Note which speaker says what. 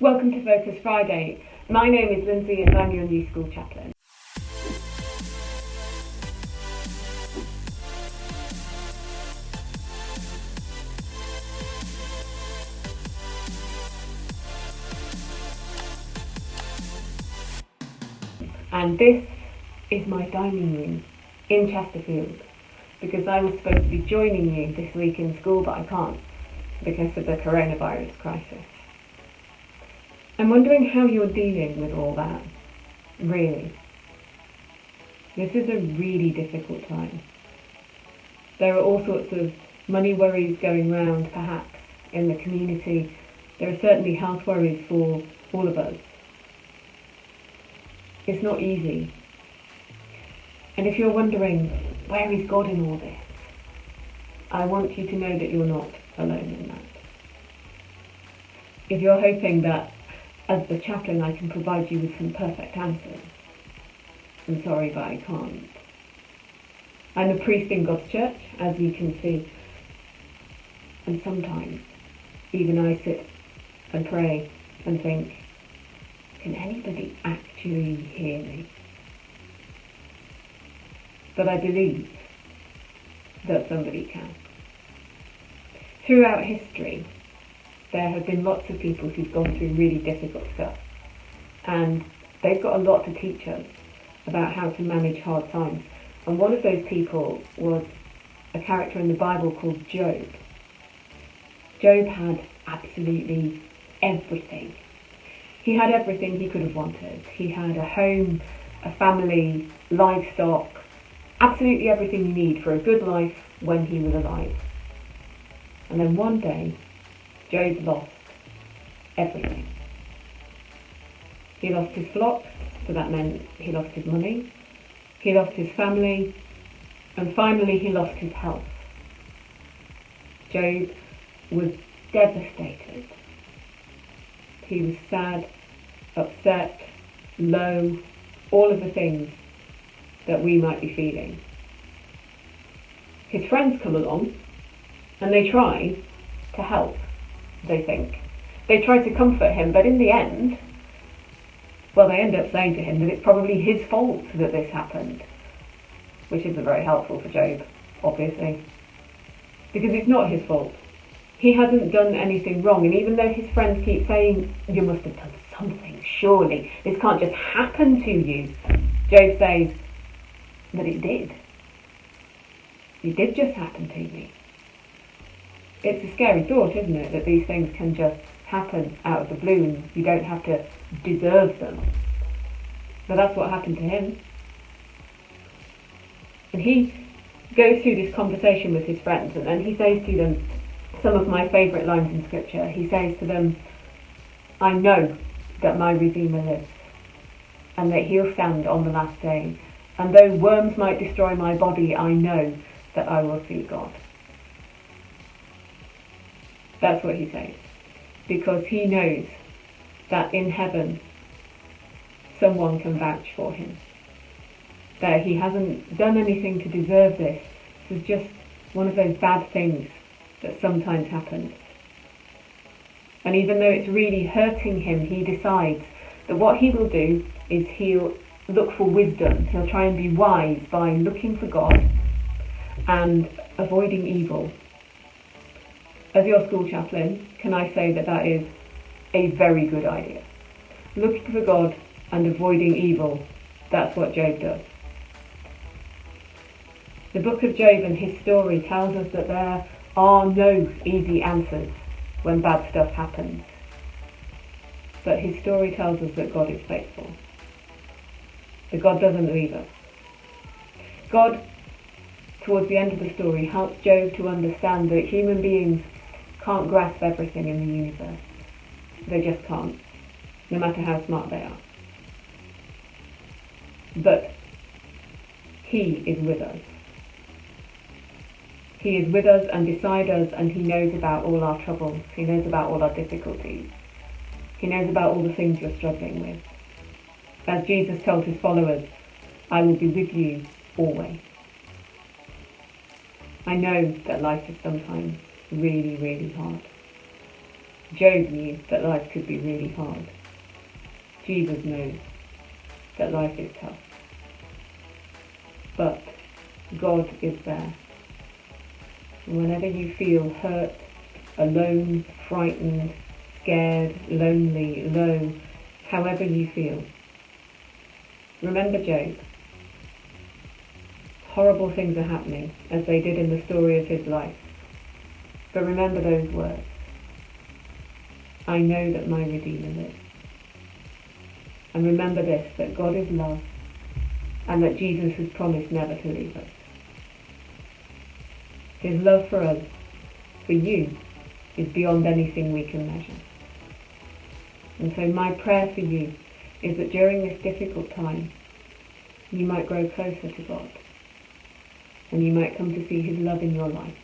Speaker 1: Welcome to Focus Friday. My name is Lindsay and I'm your new school chaplain. And this is my dining room in Chesterfield, because I was supposed to be joining you this week in school, but I can't because of the coronavirus crisis. I'm wondering how you're dealing with all that, really. This is a really difficult time. There are all sorts of money worries going round, perhaps, in the community. There are certainly health worries for all of us. It's not easy. And if you're wondering, where is God in all this? I want you to know that you're not alone in that. If you're hoping that as the chaplain I can provide you with some perfect answers, I'm sorry, but I can't. I'm a priest in God's church, as you can see, and sometimes even I sit and pray and think, can anybody actually hear me? But I believe that somebody can. Throughout history, there have been lots of people who've gone through really difficult stuff, and they've got a lot to teach us about how to manage hard times. And one of those people was a character in the Bible called Job. Job had absolutely everything. He had everything he could have wanted. He had a home, a family, livestock, absolutely everything you need for a good life when he was alive. And then one day, Job lost everything. He lost his flocks, so that meant he lost his money. He lost his family, and finally he lost his health. Job was devastated. He was sad, upset, low, all of the things that we might be feeling. His friends come along and they try to help, they think. They try to comfort him, but in the end, well, they end up saying to him that it's probably his fault that this happened, which isn't very helpful for Job, obviously, because it's not his fault. He hasn't done anything wrong, and even though his friends keep saying, you must have done something, surely, this can't just happen to you, Job says that it did. It did just happen to me. It's a scary thought, isn't it, that these things can just happen out of the blue and you don't have to deserve them. But that's what happened to him. And he goes through this conversation with his friends, and then he says to them some of my favourite lines in scripture. He says to them, I know that my Redeemer lives, and that he'll stand on the last day. And though worms might destroy my body, I know that I will see God. That's what he says, because he knows that in heaven someone can vouch for him, that he hasn't done anything to deserve this. This is just one of those bad things that sometimes happens. And even though it's really hurting him, he decides that what he will do is he'll look for wisdom. He'll try and be wise by looking for God and avoiding evil. As your school chaplain, can I say that that is a very good idea? Looking for God and avoiding evil, that's what Job does. The book of Job and his story tells us that there are no easy answers when bad stuff happens. But his story tells us that God is faithful, that God doesn't leave us. God, towards the end of the story, helps Job to understand that human beings can't grasp everything in the universe. They just can't, no matter how smart they are. But he is with us. He is with us and beside us, and he knows about all our troubles. He knows about all our difficulties. He knows about all the things you're struggling with. As Jesus told his followers, I will be with you always. I know that life is sometimes really, really hard. Job knew that life could be really hard. Jesus knows that life is tough. But God is there. Whenever you feel hurt, alone, frightened, scared, lonely, low, however you feel, remember Job. Horrible things are happening, as they did in the story of his life. But remember those words. I know that my Redeemer lives. And remember this, that God is love, and that Jesus has promised never to leave us. His love for us, for you, is beyond anything we can measure. And so my prayer for you is that during this difficult time, you might grow closer to God, and you might come to see his love in your life.